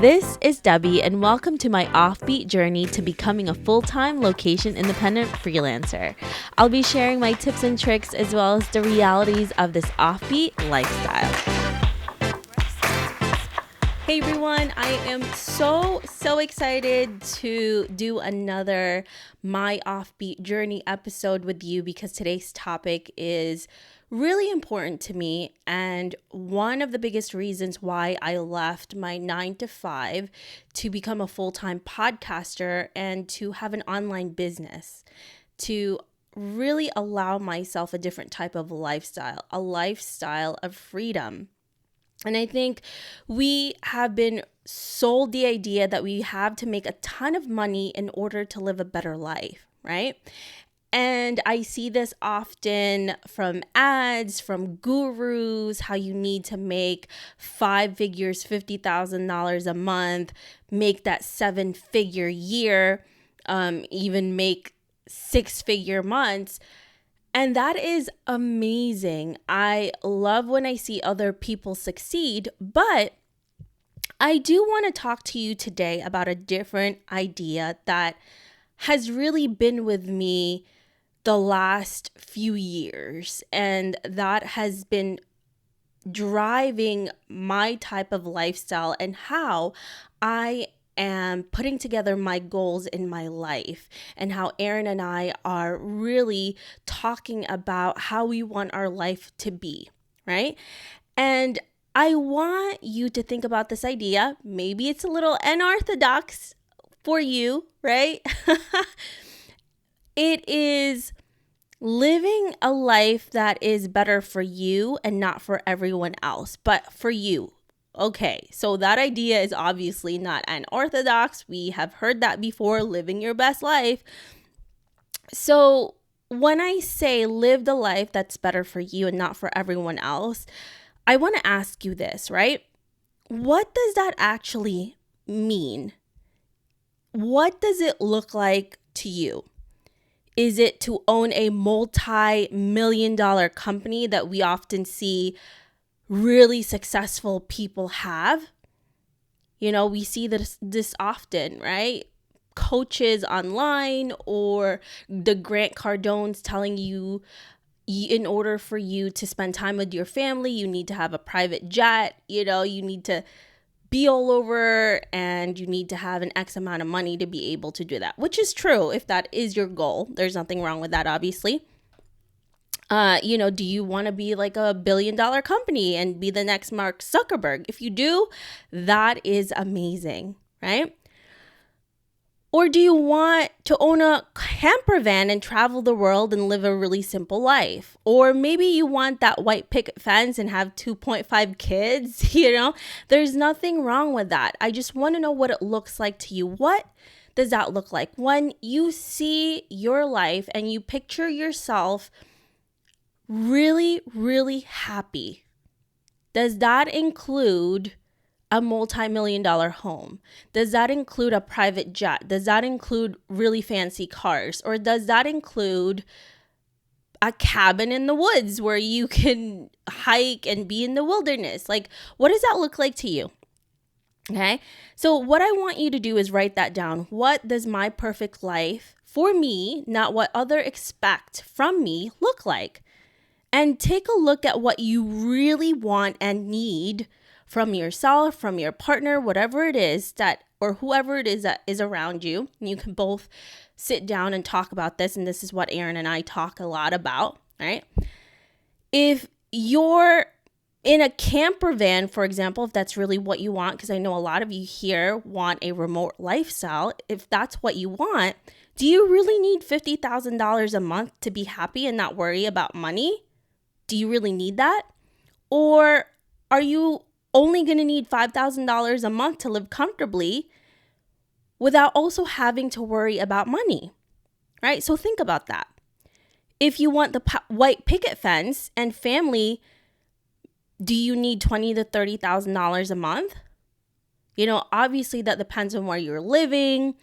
This is Debbie, and welcome to my Offbeat Journey to becoming a full-time location-independent freelancer. I'll be sharing my tips and tricks as well as the realities of this offbeat lifestyle. Hey everyone, I am so excited to do another My Offbeat Journey episode with you because today's topic is really important to me and one of the biggest reasons why I left my 9-to-5 to become a full-time podcaster and to have an online business, to really allow myself a different type of lifestyle, a lifestyle of freedom. And I think we have been sold the idea that we have to make a ton of money in order to live a better life, right? And I see this often from ads, from gurus, how you need to make 5 figures, $50,000 a month, make that 7-figure year, even make 6-figure months. And that is amazing. I love when I see other people succeed, but I do want to talk to you today about a different idea that has really been with me the last few years, and that has been driving my type of lifestyle and how I am putting together my goals in my life, and how Aaron and I are really talking about how we want our life to be, right? And I want you to think about this idea. Maybe it's a little unorthodox for you, right? It is living a life that is better for you and not for everyone else, but for you. Okay, so that idea is obviously not unorthodox. We have heard that before, living your best life. So when I say live the life that's better for you and not for everyone else, I want to ask you this, right? What does that actually mean? What does it look like to you? Is it to own a multi-million-dollar company that we often see really successful people have? You know, we see this often, right? Coaches online or the Grant Cardones telling you in order for you to spend time with your family, you need to have a private jet, you need to be all over and you need to have an X amount of money to be able to do that, which is true if that is your goal. There's nothing wrong with that, obviously. Do you want to be like a $1 billion company and be the next Mark Zuckerberg? If you do, that is amazing, right? Or do you want to own a camper van and travel the world and live a really simple life? Or maybe you want that white picket fence and have 2.5 kids, There's nothing wrong with that. I just want to know what it looks like to you. What does that look like? When you see your life and you picture yourself really, really happy, does that include a multi-million-dollar home? Does that include a private jet? Does that include really fancy cars? Or does that include a cabin in the woods where you can hike and be in the wilderness? Like, what does that look like to you? Okay, so what I want you to do is write that down. What does my perfect life for me, not what others expect from me, look like? And take a look at what you really want and need from yourself, from your partner, whatever it is or whoever it is that is around you. And you can both sit down and talk about this. And this is what Aaron and I talk a lot about, right? If you're in a camper van, for example, if that's really what you want, because I know a lot of you here want a remote lifestyle. If that's what you want, do you really need $50,000 a month to be happy and not worry about money? Do you really need that? Or are you only going to need $5,000 a month to live comfortably without also having to worry about money, right? So think about that. If you want the white picket fence and family, do you need $20,000 to $30,000 a month? Obviously that depends on where you're living,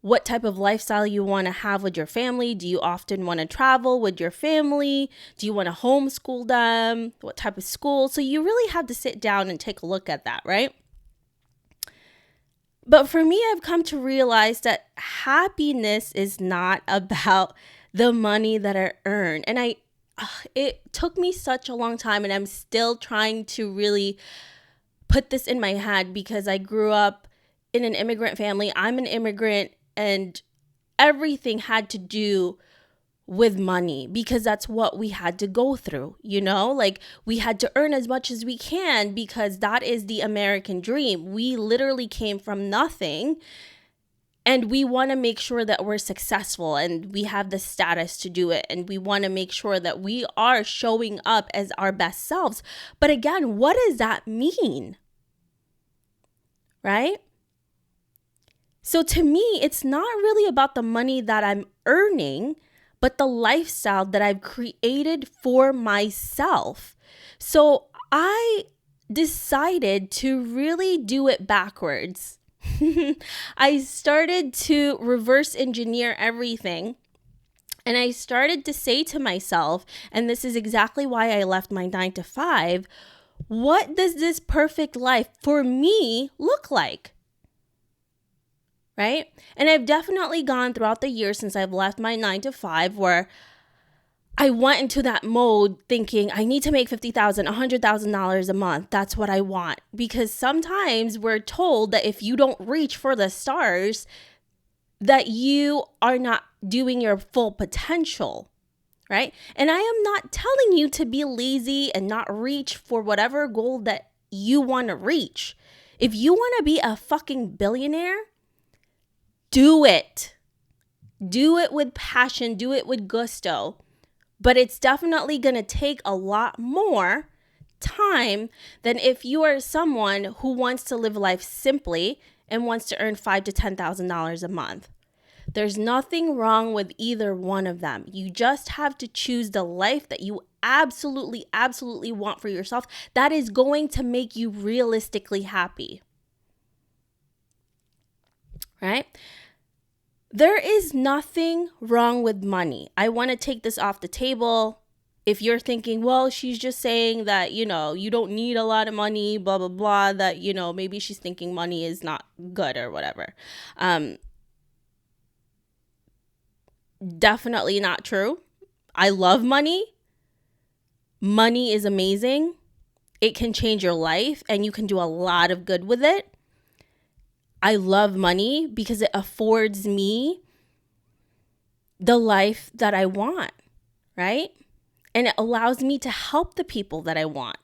what type of lifestyle you want to have with your family. Do you often want to travel with your family? Do you want to homeschool them? What type of school? So you really have to sit down and take a look at that, right? But for me, I've come to realize that happiness is not about the money that I earn. And it took me such a long time, and I'm still trying to really put this in my head because I grew up in an immigrant family. I'm an immigrant, and everything had to do with money because that's what we had to go through, like we had to earn as much as we can because that is the American dream. We literally came from nothing, and we want to make sure that we're successful and we have the status to do it, and we want to make sure that we are showing up as our best selves. But again, what does that mean? Right? So to me, it's not really about the money that I'm earning, but the lifestyle that I've created for myself. So I decided to really do it backwards. I started to reverse engineer everything. And I started to say to myself, and this is exactly why I left my 9 to 5, what does this perfect life for me look like? Right? And I've definitely gone throughout the years since I've left my 9 to 5 where I went into that mode thinking I need to make $50,000, $100,000 a month. That's what I want. Because sometimes we're told that if you don't reach for the stars, that you are not doing your full potential, right? And I am not telling you to be lazy and not reach for whatever goal that you want to reach. If you want to be a fucking billionaire, do it. Do it with passion. Do it with gusto. But it's definitely going to take a lot more time than if you are someone who wants to live life simply and wants to earn $5,000 to $10,000 a month. There's nothing wrong with either one of them. You just have to choose the life that you absolutely, absolutely want for yourself that is going to make you realistically happy. Right? There is nothing wrong with money. I want to take this off the table. If you're thinking, well, she's just saying that, you don't need a lot of money, blah, blah, blah, that, maybe she's thinking money is not good or whatever. Definitely not true. I love money. Money is amazing. It can change your life and you can do a lot of good with it. I love money because it affords me the life that I want, right? And it allows me to help the people that I want.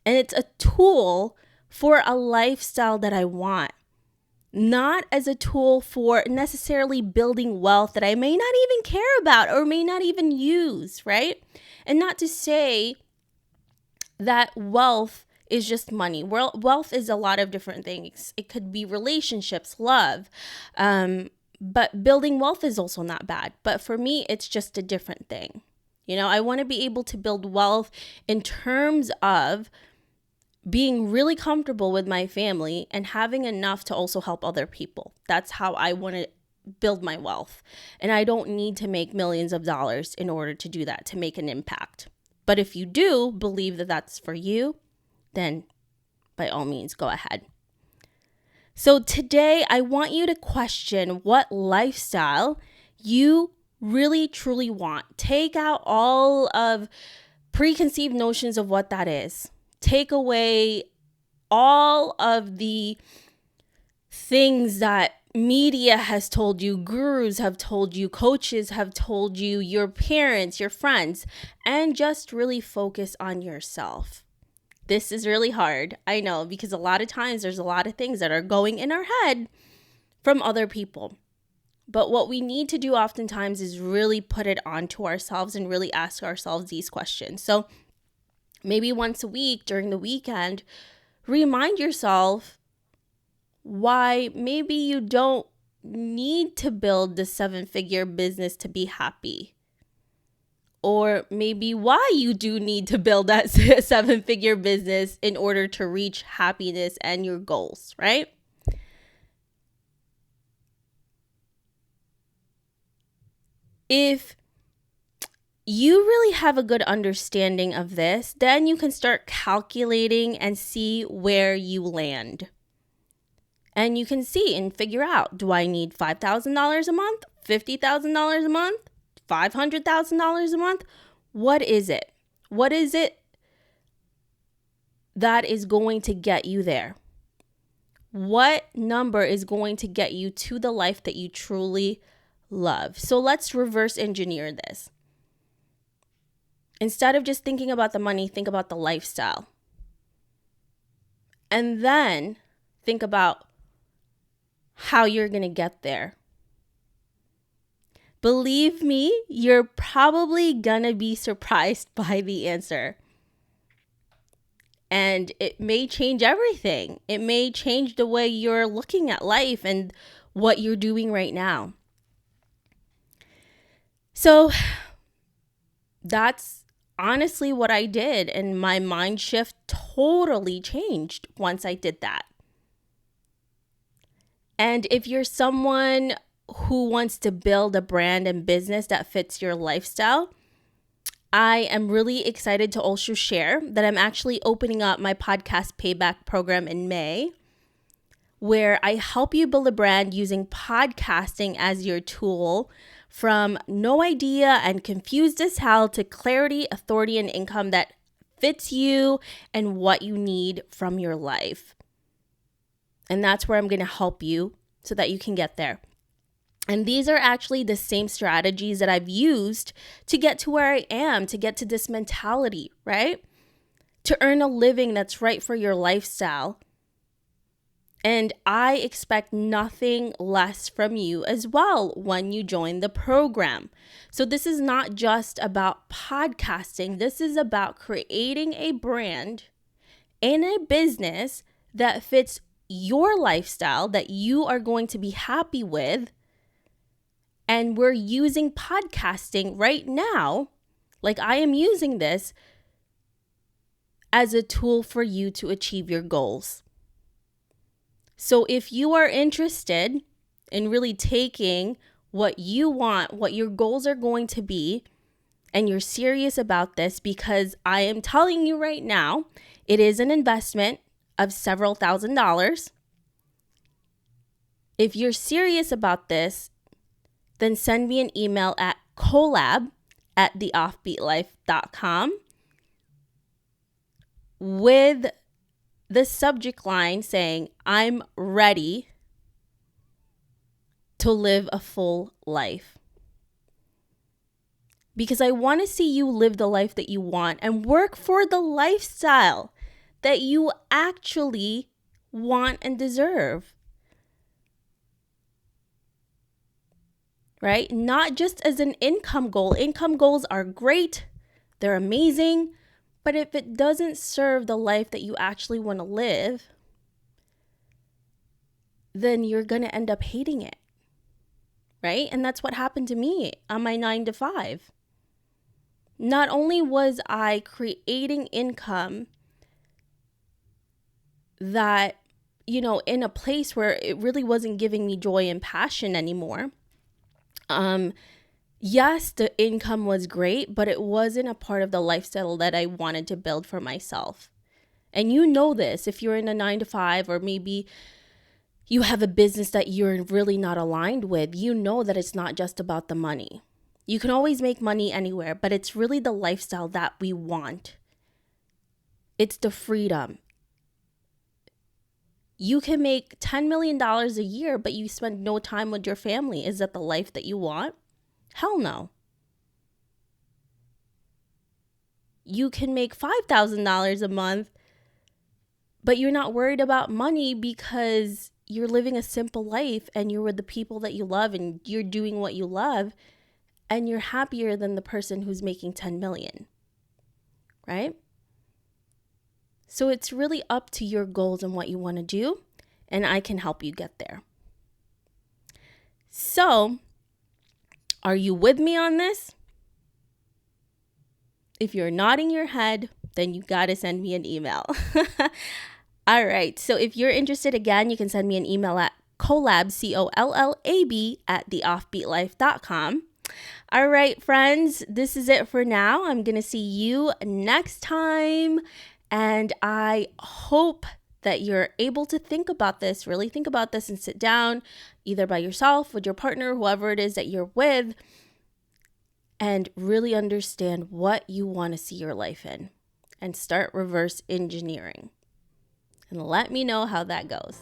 And it's a tool for a lifestyle that I want, not as a tool for necessarily building wealth that I may not even care about or may not even use, right? And not to say that wealth is just money. Wealth is a lot of different things. It could be relationships, love, but building wealth is also not bad. But for me, it's just a different thing. I want to be able to build wealth in terms of being really comfortable with my family and having enough to also help other people. That's how I want to build my wealth. And I don't need to make millions of dollars in order to do that, to make an impact. But if you do believe that that's for you, then by all means, go ahead. So today, I want you to question what lifestyle you really, truly want. Take out all of preconceived notions of what that is. Take away all of the things that media has told you, gurus have told you, coaches have told you, your parents, your friends, and just really focus on yourself. This is really hard, I know, because a lot of times there's a lot of things that are going in our head from other people. But what we need to do oftentimes is really put it onto ourselves and really ask ourselves these questions. So maybe once a week during the weekend, remind yourself why maybe you don't need to build the 7-figure business to be happy. Or maybe why you do need to build that 7-figure business in order to reach happiness and your goals, right? If you really have a good understanding of this, then you can start calculating and see where you land. And you can see and figure out, do I need $5,000 a month, $50,000 a month, $500,000 a month? What is it? What is it that is going to get you there? What number is going to get you to the life that you truly love? So let's reverse engineer this. Instead of just thinking about the money, think about the lifestyle. And then think about how you're going to get there. Believe me, you're probably going to be surprised by the answer. And it may change everything. It may change the way you're looking at life and what you're doing right now. So that's honestly what I did. And my mind shift totally changed once I did that. And if you're someone who wants to build a brand and business that fits your lifestyle, I am really excited to also share that I'm actually opening up my Podcast Payback Program in May, where I help you build a brand using podcasting as your tool, from no idea and confused as hell to clarity, authority, and income that fits you and what you need from your life. And that's where I'm going to help you so that you can get there. And these are actually the same strategies that I've used to get to where I am, to get to this mentality, right? To earn a living that's right for your lifestyle. And I expect nothing less from you as well when you join the program. So this is not just about podcasting. This is about creating a brand and a business that fits your lifestyle, that you are going to be happy with. And we're using podcasting right now, like I am using this, as a tool for you to achieve your goals. So if you are interested in really taking what you want, what your goals are going to be, and you're serious about this, because I am telling you right now, it is an investment of several $1,000s. If you're serious about this, then send me an email at collab@theoffbeatlife.com with the subject line saying, I'm ready to live a full life. Because I want to see you live the life that you want and work for the lifestyle that you actually want and deserve. Right? Not just as an income goal. Income goals are great. They're amazing. But if it doesn't serve the life that you actually want to live, then you're going to end up hating it. Right? And that's what happened to me on my 9-to-5. Not only was I creating income that, in a place where it really wasn't giving me joy and passion anymore. Yes, the income was great, but it wasn't a part of the lifestyle that I wanted to build for myself. And you know this, if you're in a 9-to-5, or maybe you have a business that you're really not aligned with, you know that it's not just about the money. You can always make money anywhere, but it's really the lifestyle that we want. It's the freedom. You can make $10 million a year, but you spend no time with your family. Is that the life that you want? Hell no. You can make $5,000 a month, but you're not worried about money because you're living a simple life and you're with the people that you love and you're doing what you love, and you're happier than the person who's making 10 million, right? So it's really up to your goals and what you want to do, and I can help you get there. So, are you with me on this? If you're nodding your head, then you got to send me an email. All right. So if you're interested, again, you can send me an email at collab, COLLAB, @theoffbeatlife.com. All right, friends, this is it for now. I'm going to see you next time. And I hope that you're able to think about this, really think about this, and sit down either by yourself, with your partner, whoever it is that you're with, and really understand what you want to see your life in and start reverse engineering. And let me know how that goes.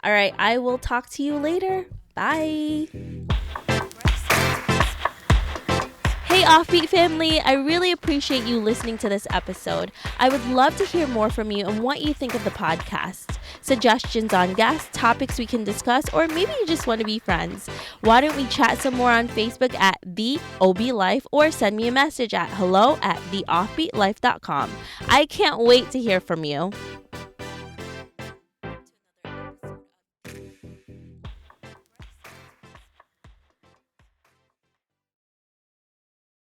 All right, I will talk to you later. Bye. Hey, Offbeat family, I really appreciate you listening to this episode. I would love to hear more from you and what you think of the podcast. Suggestions on guests, topics we can discuss, or maybe you just want to be friends. Why don't we chat some more on Facebook at The OB Life, or send me a message at hello@theoffbeatlife.com. I can't wait to hear from you.